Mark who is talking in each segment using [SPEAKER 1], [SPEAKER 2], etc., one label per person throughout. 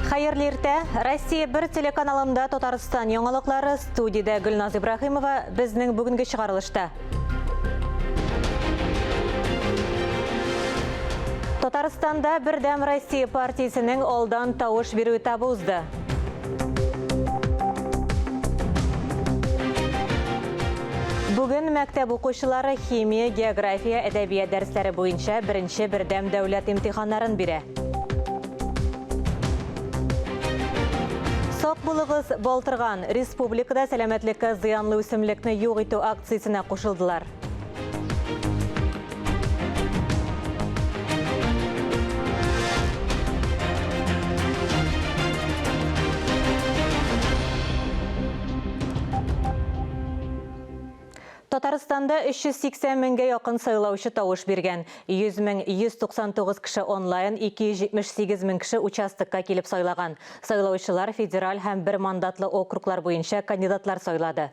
[SPEAKER 1] Хайырлы иртә. Россия бер телеканалында Татарстан яңалыклары, студияда Гүлназ Ибрахимова безнең бүгенге чыгарылышта. Татарстанда Бердәм Россия партиясенең алдан тавыш бирү этабы узды. Бүген мәктәп укучылары химия, география, әдәбият дәресләре буенча беренче бердәм дәүләт имтиханнарын бирә. Сак булыгыз Балтырган республикада сәламәтлеккә зыянлы үсемлекне юк итү акциясенә кушылдылар. Татарстанда 380 меңгә якын сайлаучы тавыш биргән. 100,199 кеше онлайн, 278 мең кеше участокка килеп сайлаган. Сайлаучылар федераль һәм бер мандатлы округлар буенча кандидатлар сайлады.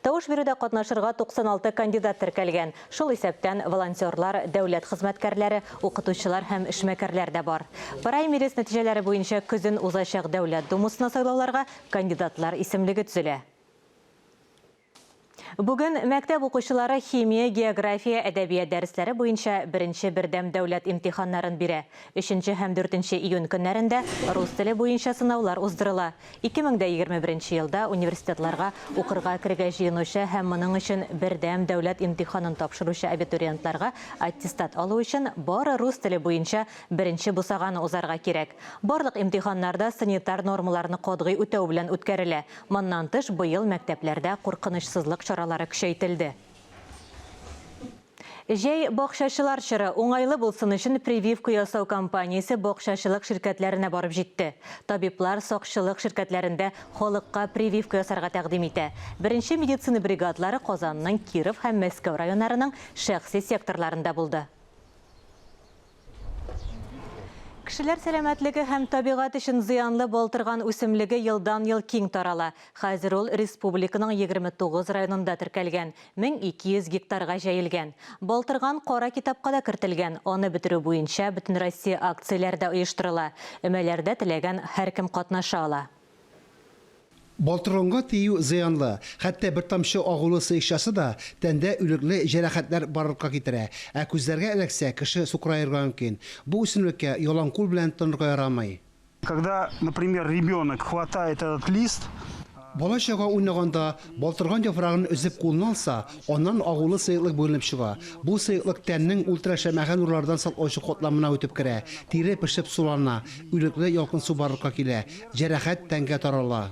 [SPEAKER 1] Тавыш бирүдә катнашырга 96 кандидат теркәлгән. Шул исәптән волонтерлар, дәүләт хезмәткәрләре, укытучылар һәм эшмәкәрләр дә бар. Праймериз нәтиҗәләре буенча көзен узачак дәүләт думасына сайлауларга кандидатлар исемлеге төзелә. Бүген мәктәп укучылары химия, география, әдәбият дәресләре буенча беренче бердәм дәүләт имтиханнарын бирә. 3 һәм 4 июнь көннәрендә рус теле буенча сынаулар уздырыла. 2021 елда университетларга укырга кергә җыенучы һәм моның өчен бердәм дәүләт имтиханын тапшыручы абитуриентларга аттестат алу өчен бары рус теле буенча беренче бусаганы узарга кирәк. Барлык имтиханнарда санитар нормаларны катгый үтәү белән үткәрелә. Моннан тыш быел мәктәпләрдә куркынычсызлык чаралары көчәйтелде. Жәй бакчачылар чоры уңайлы булсын өчен прививка ясау кампаниясе бакчачылык ширкәтләренә барып җитте. Табиблар сакчылык ширкәтләрендә халыкка прививка ясарга тәкъдим итә. Беренче медицина бригадлары Казанның, Киров һәм Мәскәү районнарының шәхси секторларында булды. Кешеләр сәламәтлеге һәм табигать өчен зыянлы Балтырган үсемлеге елдан-ел киң тарала. Хәзер ул республиканың 29 районында теркәлгән, 1200 гектарга җәелгән. Балтырган кара китапка да кертелгән. Аны бетерү буенча бөтен Россия акцияләрдә оештырыла. Өмәләрдә теләгән һәркем катнаша ала.
[SPEAKER 2] Балтырганга тию зыянлы, хәтта бер тамчы агулы сыйшасы да тәндә үлекле җәрәхәтләр барлыкка китерә. Ә күзләргә эләксә, кеше сукраерга мөмкин. Бу үсемлеккә ялан кул белән тонырга ярамый.
[SPEAKER 3] Когда, например, ребенок хватает этот лист,
[SPEAKER 2] Бала чага уйнаганда балтырган яфрагын өзеп кулына алса, аннан агулы сыйыклык бүленеп чыга. Бу сыйыклык тәннең ультрашәмәгән нурлардан саклаучы катламына үтеп керә. Тире пешеп сулана, үлекле ялкын су барлыкка килә. Җәрәхәт тәнгә тарала.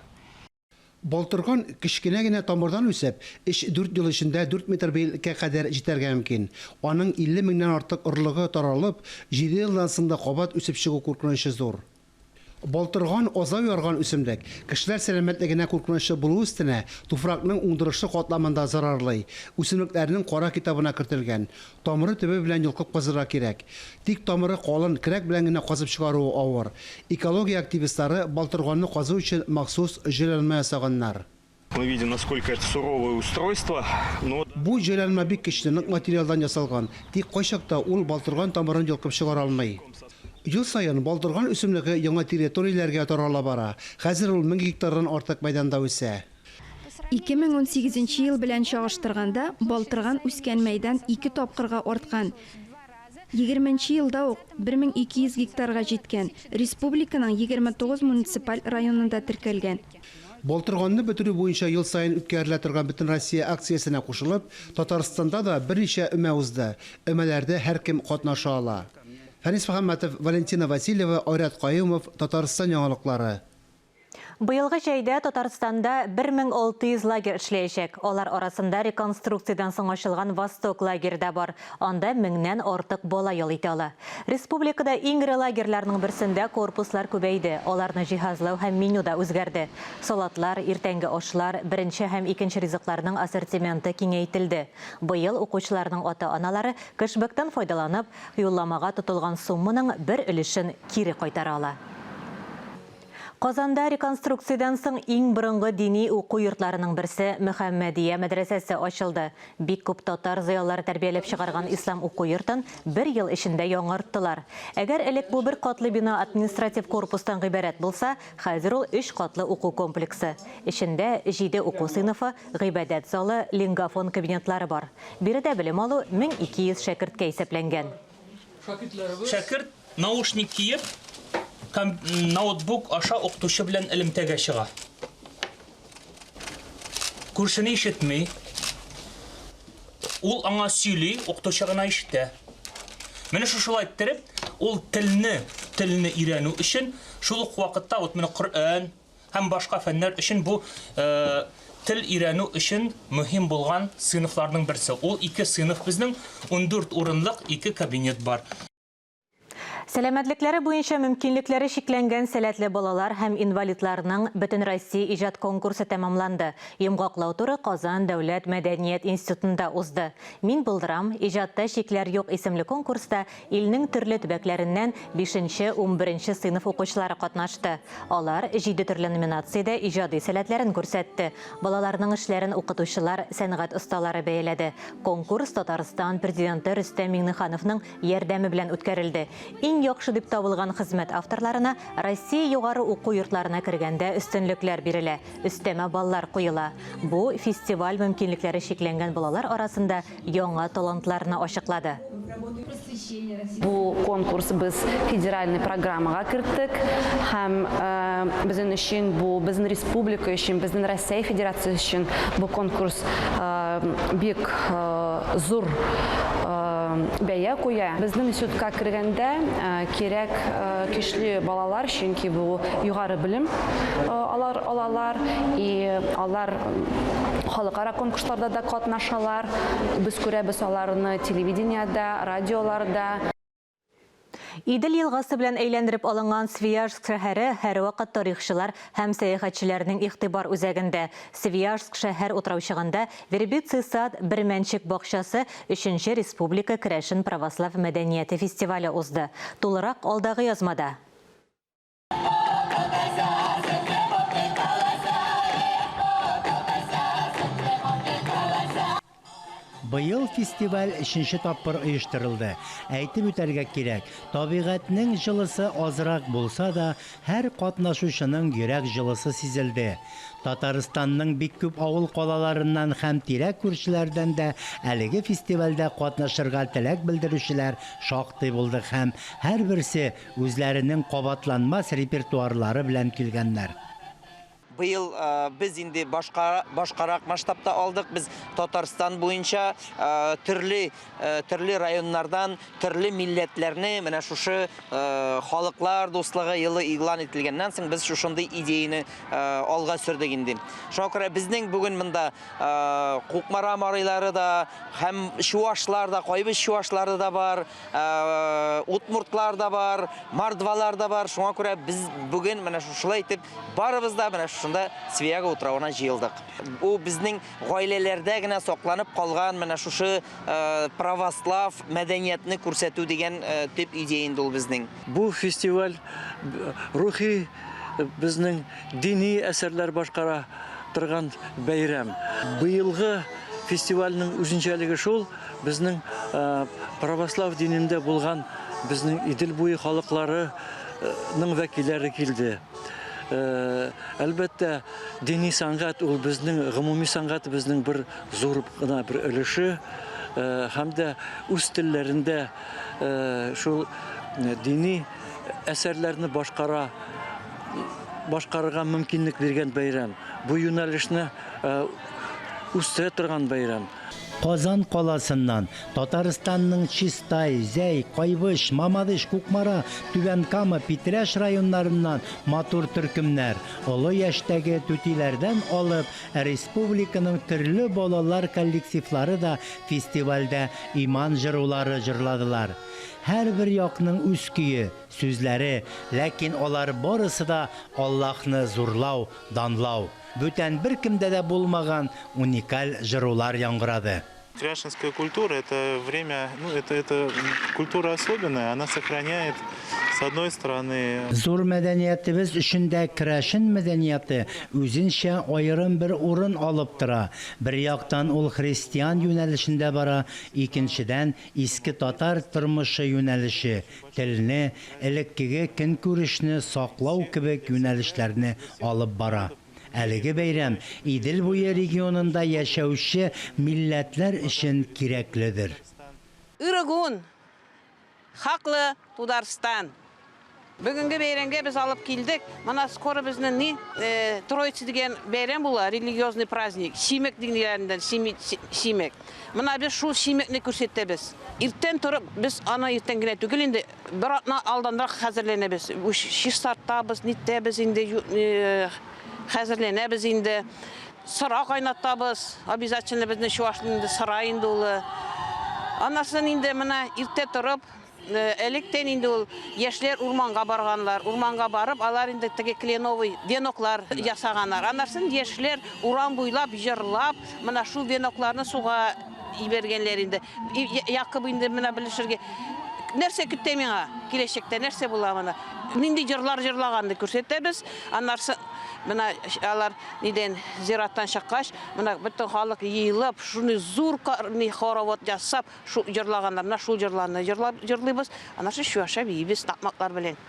[SPEAKER 2] Балтырган кечкенә генә тамырдан үсеп, 3-4 ел эчендә 4 метр бәйлелеккә кадәр җитәргә мөмкин. Аның 50 меңнән артык орлыгы таралып, 7 елдан соң да кабат үсеп чыгу куркынычы зур. Балтырган азай ярган үсемлек. Кешеләр сәламәтлегенә куркынычы булу өстенә туфракның уңдырышлы катламында зарарлый. Үсемлекләрнең кара китабына кертелгән. Тамыры төбе белән йолкып казырга кирәк. Тик тамыры калын, кирәк белән генә казып чыгаруы авыр. Экология активистлары Балтырганны казу өчен махсус җайланма ясаганнар.
[SPEAKER 4] Мы видим, насколько это суровое устройство.
[SPEAKER 2] Бу җайланма бик көчле материалдан ясалган. Тик кайчакта ул Балтырган тамырын йолкып чыгара алмый. Ел сайын Балтырган үсемлеге яңа территорияләргә тарала бара. Хәзер ул 1000 гектардан артык мәйданда үсә.
[SPEAKER 5] 2018 ел белән чагыштырганда Балтырган үскән мәйдан 2 тапкырга арткан. 20 елда ук 1200 гектарга җиткән. Республиканың 29 муниципаль районында теркәлгән.
[SPEAKER 2] Балтырганны бетерү буенча ел сайын үткәрелә торган бөтен Россия акциясенә кушылып, Татарстанда да берничә өмә узды. Өмәләрдә һәркем катнаша ала. Фәнис Мөхәммәтов, Валентина Васильева, Айрат Каюмов, Татарстан яңалыклары.
[SPEAKER 1] Быелгы җәйдә Татарстанда 1600 лагерь эшләячәк. Алар арасында реконструкциядән соң ачылган Восток лагере дә бар. Анда 1000нән артык бала ял итә ала. Республикада иң ире лагерьләрнең берсендә корпуслар күбәйде. Аларны җиһазлау һәм меню да үзгәрде. Салатлар, иртәнге ашлар, беренче һәм икенче ризыкларның ассортименты киңәйтелде. Быел укучыларның ата-аналары кышбыктан файдаланып, юлламага тотылган сумманың бер өлешен кире кайтара ала. Казанда реконструкциядан соң иң бұрынғы дини уку йортларының бірсі Мөхәммәдия мәдрәсәсе ачылды. Бик күп татар зыялылары тәрбияләп чыгарган ислам уку йортын 1 ел эчендә яңарттылар. Әгәр элек бу бер катлы бина административ корпустан гыйбарәт булса, хәзер ул 3 катлы уку комплексы. Эчендә 7 уку сыйныфы, гыйбадәт залы, лингафон кабинетлары бар. Биредә белем алу 1200 шәкерткә исәпләнгән.
[SPEAKER 6] Шәкерт наушник киеп, ноутбук аша укытучы белән элемтәгә чыга. Күршене ишетми. Ул аңа сөйли, укытучы гына ишетә. Менә шулай иттереп, ул телне өйрәнү өчен шул ук вакытта менә Коръән һәм башка фәннәр өчен бу тел өйрәнү өчен мөһим булган сыйныфларның берсе. Ул 2 сыйныф безнең 14 урынлык 2 кабинет бар.
[SPEAKER 1] Сәламәтлекләре буенча мөмкинлекләре шикләнгән сәләтле балалар һәм инвалидларның Бөтен Россия иҗат конкурсы тәмамланды. Йомгаклау туры Казан дәүләт мәдәният институтында узды. Мин булдырам, иҗатта шикләр юк исемле конкурста илнең төрле төбәкләреннән 5-11 сыйныф укучылары катнашты. Алар 7 төрле номинациядә иҗади сәләтләрен күрсәтте. Балаларның эшләрен укытучылар, сәнгать осталары бәяләде. Конкурс Татарстан президенты Рөстәм Миңнехановның ярдәме белән үткәрелде. Иң яхшы дип табылган хезмәт авторларына Россия югары уку йортларына кергәндә өстенлекләр бирелә. Өстәмә баллар куела. Бу фестиваль мөмкинлекләре шикләнгән балалар арасында яңа талантларны ачыклады.
[SPEAKER 7] Бу конкурс без федеральный программага керттек һәм безнең өчен бу безнең республика өчен, безнең Россия Федерациясе өчен бу конкурс бик зур бәя куя. Безнең институтка кергәндә кирәк көчле балалар, чөнки бу югары белем алалар, алар халыкара конкурсларда да катнашалар. Без күрәбез аларны телевидениедә, радиоларда.
[SPEAKER 1] Идел елгасы белән әйләндереп алынган Свияжск шәһәре һәр вакыт тарихчылар һәм сәяхәтчеләрнең игътибар үзәгендә. Свияжск шәһәр утраучыгында Вербицый сад Бермәнчек бакчасы 3-нче республика Керәшен православ мәдәнияте фестивале узды. Тулырак алдагы язмада.
[SPEAKER 8] Быел фестиваль 3-нче тапкыр оештырылды. Әйтеп үтәргә кирәк, табигатьнең җылысы азрак булса да, һәр катнашучының йөрәк җылысы сизелде. Татарстанның бик күп авыл калаларыннан һәм тирәк күршеләрдән дә әлеге фестивальдә катнашырга теләк белдерүчеләр шактый булды һәм һәрберсе үзләренең кабатланмас репертуарлары белән килгәннәр.
[SPEAKER 9] Быел biz инде башкарак масштабта алдык. Biz Татарстан буенча төрле районнардан төрле милләтләрне менә шушы халыклар дуслыгы елы игълан ителгәннән соң без шушындый идеяны алга сөрдек инде. Шуңа күрә безнең бүген монда Кукмара марыйлары да һәм чуашлар да, кайбы чуашлары да бар, утмуртлар да бар, мордвалар да бар. Шуңа күрә biz бүген менә шушылай итеп барыбыз да менә шунда Свияга утравына җыелдык. Бу безнең гаиләләрдә генә сакланып калган менә шушы православ мәдәниятне күрсәтү дигән төп идея инде ул безнең.
[SPEAKER 10] Бу фестиваль рухи безнең дини әсәрләр башкара торган бәйрәм. Быелгы фестивальнең үзенчәлеге шул, безнең православ динендә булган безнең Идел буе халыкларының вәкилләре килде. Әлбәттә, дини сәнгать ул безнең гомуми сәнгать безнең бер зур гына бер өлеше һәм дә үз телләрендә шул дини әсәрләрне башкарырга мөмкинлек биргән бәйрәм. Бу юнәлешне үстерә торган бәйрәм.
[SPEAKER 8] Казан каласыннан Татарстанның Чистай, Зәй, Кайбыш, Мамадыш, Кукмара, Түбән Кама, Питрәш районнарыннан матур төркемнәр, олы яшьтәге түтиләрдән алып, республиканың төрле балалар коллективлары да фестивальдә иман җырлары җырладылар. Һәр бер якның үз көе, сүзләре, ләкин алар барысы да Аллаһны зурлау, данлау. Бүтән бер кемдә дә булмаган уникаль җырлар яңгырады.
[SPEAKER 11] Кряшинская культура – это время, это культура особенная, она сохраняет, с одной стороны,
[SPEAKER 8] Зур мәдәниятебез өчендә керәшен мәдәнияте үзенчә аерым бер урын алып тора. Бер яктан ул христиан юнәлешендә бара, икенчедән иске татар тормышы юнәлеше, телне, элеккеге көнкүрешне саклау кебек юнәлешләрне алып бара. Әлеге бәйрәм Идел буе регионында яшәүче милләтләр өчен кирәкледер.
[SPEAKER 12] Иргун, хаклы Тударстан. Бүгінгі бәйрәмгә біз алып келдік. Мына скоро біздің Троица деген бәйрәм була, религиозный праздник. Шимек дегендерден шимек. Мына біз шул шимекне күрсәтәбез. Иртән торып, біз ана иртән генә түгел инде, бер атна алданрак хәзерләнәбез. Шиштартабыз, ниттәбез инде, хәзерләнәбез инде. Сыра кайнатабыз. Обязательно безнең Чувашиянда сыра инде ул. Анасын инде мына иртә торып, электен инде ул яшьләр урманга барганлар. Урманга барып, алар инде теге кленовый веноклар ясаганнар. Анасын яшьләр урам буйлап, җырлап, мына шул венокларны суга ибәргәннәр инде. Якып инде менә белешергә. Нәрсә көтә миңа? Киләчәктә нәрсә була моны? Нинди җырлар җырлаганды күрсәтәбез. Аннарсы мына алар нидән зираттан чыккач, мына бөтен халык йыелып, шуны зур хоровод ясап, шу җырлаганнарна шул җырларны җырлыйбыз. Аннары шуаша бибез такмаклар белән.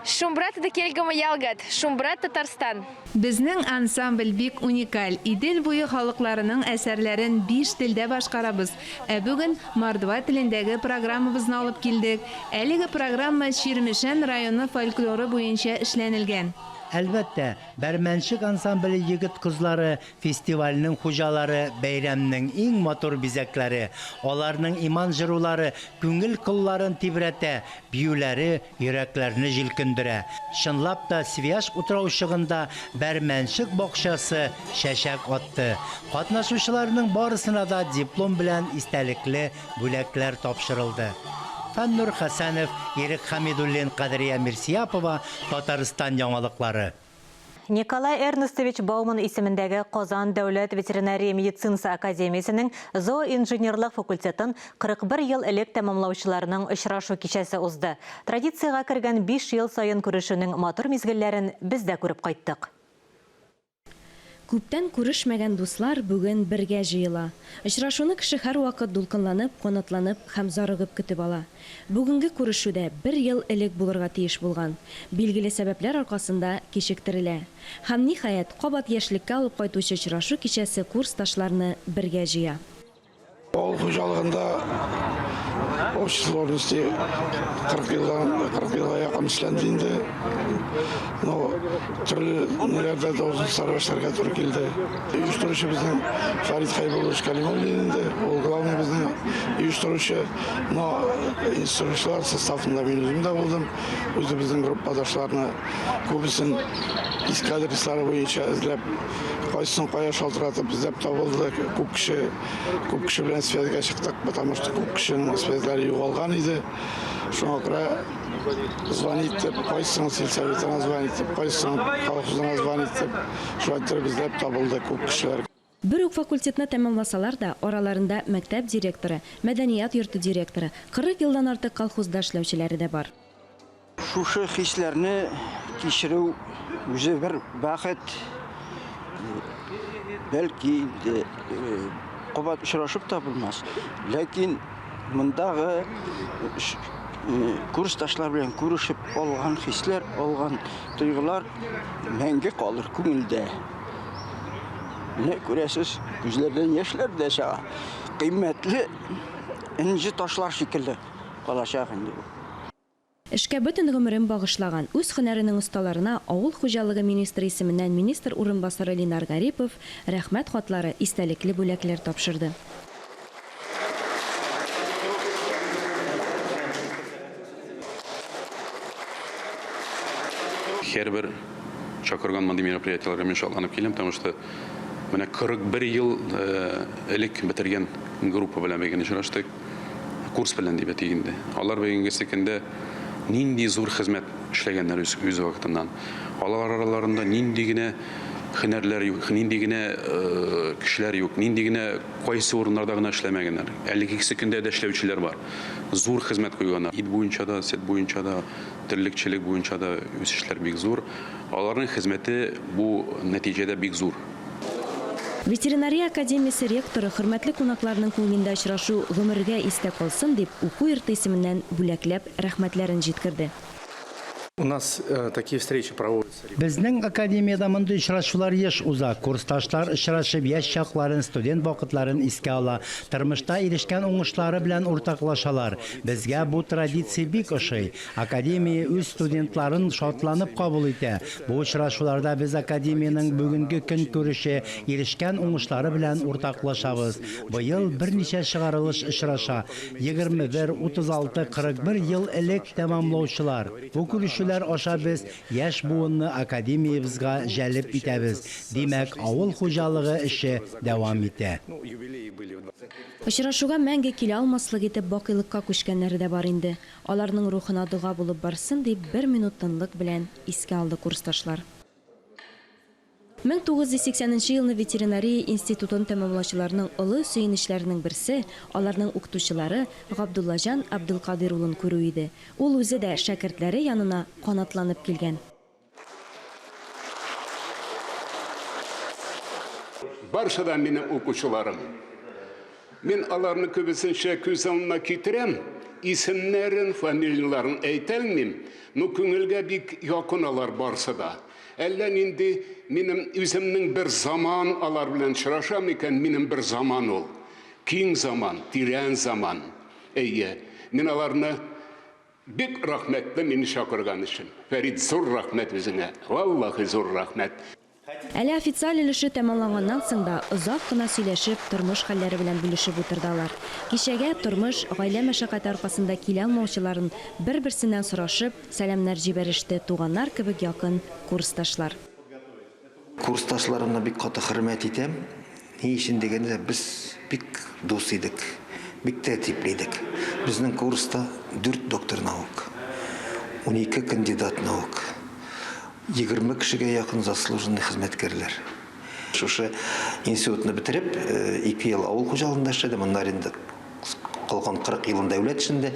[SPEAKER 13] Шумбрат Келгома Ялгат, Шумбрат Татарстан.
[SPEAKER 5] Безнең ансамбль бик уникаль. Идел буе халыкларының әсәрләрен 5 телдә башкарабыз. Бүген Мордва телендәге программабызны алып килдек. Әлеге программа Чирмешән районы фольклоры буенча эшләнелгән.
[SPEAKER 8] Әлбәттә, Бәрмәнчек ансамбле егет кызлары фестивальнең хуҗалары, бәйрәмнең иң матур бизәкләре. Аларның иман җырлары күңел кылларын тибрәтә, биюләре йөрәкләрне җилкендерә. Чынлап та Свияжск утраушыгында Бәрмәнчек бакчасы чәчәк атты. Катнашучыларның барысына да диплом белән истәлекле бүләкләр тапшырылды. Фәннур Хәсәнов, Ерик Хамидуллин, Кадрия Мирсияпова, Татарстан яңалыклары.
[SPEAKER 1] Николай Эрнестович Бауман исемендәге Казан дәүләт ветеринария медицинасы академиясының зооинженерлык факультетын 41 ел элек тәмамлаучыларның очрашу кичәсе узды. Традицияга кергән 5 ел сайын күрешүнең матур мизгелләрен без дә күреп кайттык.
[SPEAKER 14] Күптән күрешмәгән дуслар бүген бергә җыела. Очрашуны кеше һәр вакыт дулкынланып, канатланып һәм зарыгып көтеп ала. Бүгенге күрешүдә 1 ел элек булырга тиеш булган. Билгеле сәбәпләр аркасында кичектерелә. Һәм ниһаять кабат яшьлеккә алып кайтучы очрашу кичәсе курсташларны бергә җыя.
[SPEAKER 15] Авыл хуҗалыгында общественности 40 елга якын эшләнде инде. Төрле ниләрдә дә узын сарвашларга туры килде. Оештыручы безнең Фарид Хайбулович Калимуллин инде. Ул главный безнең оештыручы. Инструкторлар составында мин үзем дә булдым. Үзе безнең группадашларны күбесен иск адреслары буенча эзләп, кайсын кая шалтыратып эзләп табылды. Күп кеше белән связьга чыктык, потому что күп кешенең связьлары югалган иде. Шуңа күрә звонить дип, кайсын сельсоветына звонить дип, кайсын колхозына звонить дип, шулай эзләп табылды күп кешеләр.
[SPEAKER 14] Бер үк факультетны тәмамласалар да, араларында мәктәп директоры, мәдәният йорты директоры, 40 елдан артык колхозда эшләүчеләре дә бар.
[SPEAKER 16] Шушы хисләрне кичерү үзе бер бәхет. Бәлки кабат очрашып та булмас. Ләкин мондагы курсташлар белән күрешеп алган хисләр, алган тойгылар мәңге калыр күңелдә. Не күрәсез, күзләрдән яшьләр дә чыга. Кыйммәтле инҗе ташлар шикелле калачак инде.
[SPEAKER 14] Эшкә бөтен гомерен багышлаган үз һөнәренең осталарына авыл хуҗалыгы министры исеменнән министр урынбасары Ленар Гарипов рәхмәт хатлары, истәлекле бүләкләр тапшырды.
[SPEAKER 17] Һәрбер чакырган мондый мероприятиеләргә мин шатланып киләм, потому что менә 41 ел элек бетергән группа белән бергә очраштык. Курс белән дип әйтгәндә. Алар бүгенге секендә нинди зур хезмәт эшләгәннәр үз вакытыннан. Алар араларында нинди генә һөнәрләр юк, нинди генә кешеләр юк, нинди генә кайсы урыннарда гына эшләмәгәннәр. Әлеге көндә дә эшләүчеләр бар. Зур хезмәт куйганнар. Ит буенча да, сөт буенча да, терлекчелек буенча да үсешләр бик зур. Аларның хезмәте бу нәтиҗәдә бик зур.
[SPEAKER 14] Ветеринария академиясе ректоры хөрмәтле кунакларның күңелендә очрашу гомергә истә калсын дип уку йорты исеменнән бүләкләп рәхмәтләрен җиткерде.
[SPEAKER 18] У нас такие встречи проводятся.
[SPEAKER 8] Безнең академияда мондый очрашулар еш уза. Курсташлар очрашып яшь чакларын, студент вакытларын искә ала, тормышта ирешкән уңышлары белән уртаклашалар. Безгә бу традиция бик ошый. Академия үз студентларын шатланып кабул итә. Бу очрашуларда без академияның бүгенге көн күреше, ирешкән уңышлары белән уртаклашабыз. Быел берничә чыгарылыш очраша. 21, 36, 41 ел элек тәмамлаучылар. Бу күрешүләр аша без яшь буынны академиябызга җәлеп итәбез. Димәк, авыл хуҗалыгы эше дәвам итә.
[SPEAKER 14] Очрашуга мәңге килә алмаслык итеп бакыйлыкка күчкәннәре дә бар инде. Аларның рухына дуга булып барсын дип 1 минут тынлык белән искә алды курсташлар. 1980 елны ветеринария институтын тәмамлаучыларның олы сөйенішләренең берсе аларның укытучылары Габдуллажан Абдулкадир улын күрү иде. Ул үзе дә шәкертләре янына канатланып килгән.
[SPEAKER 19] Баршадан минем укучыларым. Мен аларны күбесенчә күз алдына китерәм, исемнәрен, фамилияларын әйтәлмим, но күңелгә бик якын алар барса да. Әллә нинди минем үземнең бер заман алар белән очрашам икән, минем бер заман ул. Киң заман, тирән заман. Әйе, мин аларны бик рәхмәтле мине чакырган өчен. Фәрит, зур рәхмәт үзеңә. Валлаһи зур рәхмәт.
[SPEAKER 14] Әле официаль өлеше тәмамланганнан соң да озак кына сөйләшеп, тормыш хәлләре белән бүлешеп утырдылар. Кичәгә тормыш, гаилә мәшәкате аркасында килә алмаучыларын бер-берсеннән сорашып, сәламнәр җибәреште туганнар кебек якын курсташлар.
[SPEAKER 20] Курсташларымны бик каты хөрмәт итәм. Ни өчен дигәндә, без бик дус идек, бик тәртипле идек. Безнең курста 4 доктор наук, 12 кандидат наук. 20 кешегә якын заслуженный хезмәткәрләр. Шушы институтны бетереп, 2 ел авыл хуҗалыгында эшләдем, аннан инде калган 40 елын дәүләт эшендә,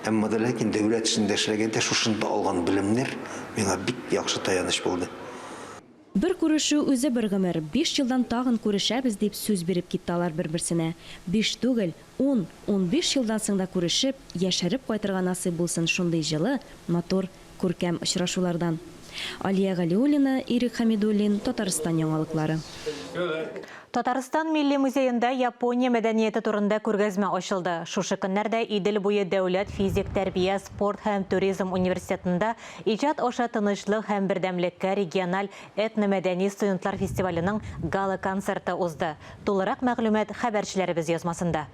[SPEAKER 20] әмма дә ләкин дәүләт эшендә эшләгәндә шушында алган белемнәр миңа бик яхшы таяныч булды.
[SPEAKER 14] Бер күрешү үзе бер гомер. 5 елдан тагын күрешәбез дип сүз биреп киттеләр бер-берсенә. 5 түгел, 10, 15 елдан соң да күрешеп, яшәреп кайтырга насыйп булсын шундый җылы, матур, күркәм очрашулардан. Алия Галиуллина, Ирик Хамидуллин, Татарстан яңалыклары.
[SPEAKER 1] Татарстан Милли музейында Япония мәдәнияте турында күргәзмә ачылды. Шушы көннәрдә Идел буе дәүләт физик тәрбия, спорт һәм туризм университетында иҗат аша тынычлык һәм бердәмлеккә региональ этномәдәни студентлар фестиваленең гала концерты узды. Тулырак мәгълүмат хәбәрчеләребез язмасында.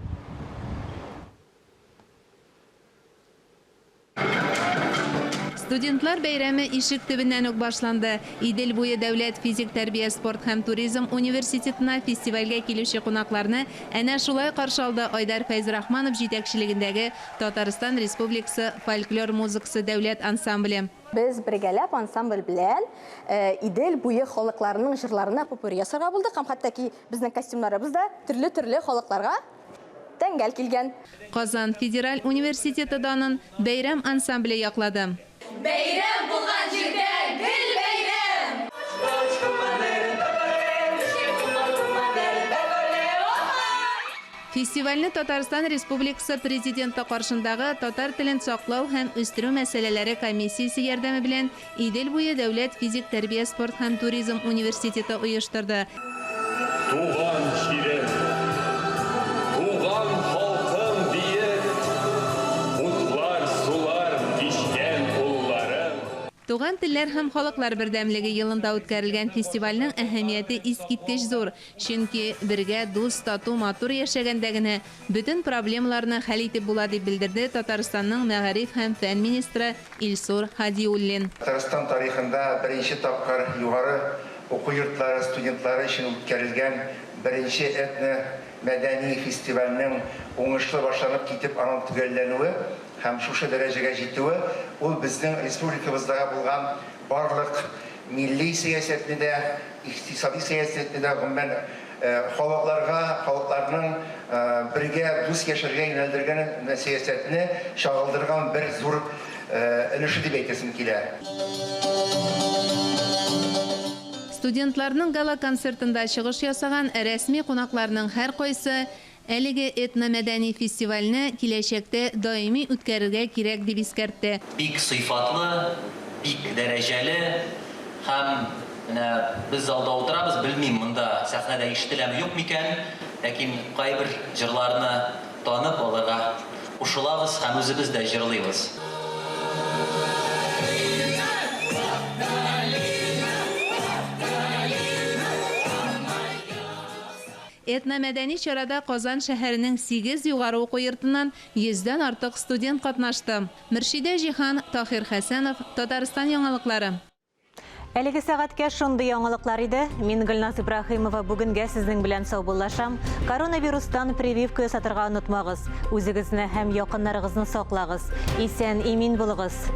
[SPEAKER 21] Студентлар бәйрәме ишек төбеннән үк башланды. Идел буе дәүләт физик тәрбия, спорт һәм туризм университетына фестивальгә килүче кунакларны әнә шулай каршы алды Айдар Фәйзрахманов җитәкчелегендәге Татарстан Республикасы фольклор музыкасы дәүләт ансамбле.
[SPEAKER 22] Без бергәләп ансамбль белән Идел буе халыкларының җырларына попури ясарга булдык, һәм хәтта ки безнең костюмнарыбыз да төрле халыкларга тәңгәл килгән.
[SPEAKER 21] Казан Федераль университеты данын бәйрәм ансамбле яклады.
[SPEAKER 23] Бәйрәм булган җирдә гел бәйрәм!
[SPEAKER 21] Фестивальне Татарстан Республикасы президенты каршындагы татар телен саклау һәм үстерү мәсьәләләре комиссиясе ярдәме белән Идел буе дәүләт физик тәрбия, спорт һәм туризм университеты оештырды.
[SPEAKER 23] Туган җирем, туган халкым диеп, утлар, сулар кичкән улларым.
[SPEAKER 21] Туган телләр һәм халыклар бердәмлеге елында үткәрелгән фестивальнең әһәмияте искиткеч зур, чөнки бергә дус, тату, матур яшәгәндә генә бөтен проблемаларны хәл итеп була дип белдерде Татарстанның мәгариф һәм фән министры Илсур Хадиуллин.
[SPEAKER 24] Татарстан тарихында беренче тапкыр югары уку йортлары студентлары өчен үткәрелгән беренче этно-мәдәни фестивальнең уңышлы башланып китеп, аның төгәлләнүе һәм шушы дәрәҗәгә җитүе ул безнең республикабыздагы булган барлык milli siyasetini de, iktisadi siyasetini de gümben halklarının birge düz yaşarga yöneldirgen siyasetini şağıldırgan bir zor ülüşü dip eytesim kile.
[SPEAKER 21] Студентларның гала концертында чыгыш ясаган рәсми кунакларның һәр кайсы әлеге этномәдәни фестивальне киләчәктә даими үткәрергә кирәк дип искәртте.
[SPEAKER 2] Бик сыйфатлы, бик дәрәҗәле һәм без алда утырабыз, белмим, монда сәхнәдә ишетеләме юк микән, ләкин кайбер җырларны танып алырга кушылабыз һәм үзебез дә җырлыйбыз.
[SPEAKER 21] Этномәдәни чарада Казан шәһәренең 8 югары уку йортыннан 100дән артык студент катнашты. Мөршидә Җихан, Тахир Хәсәнов, Татарстан яңалыклары.
[SPEAKER 1] Әлеге сәгатькә шундый яңалыклар иде. Мин Гөлназ Ибраһимова бүгенгә сезнең белән саубуллашам. Коронавирустан прививка ясатырга онытмагыз. Үзегезне һәм якыннарыгызны саклагыз. Исән, имин булыгыз.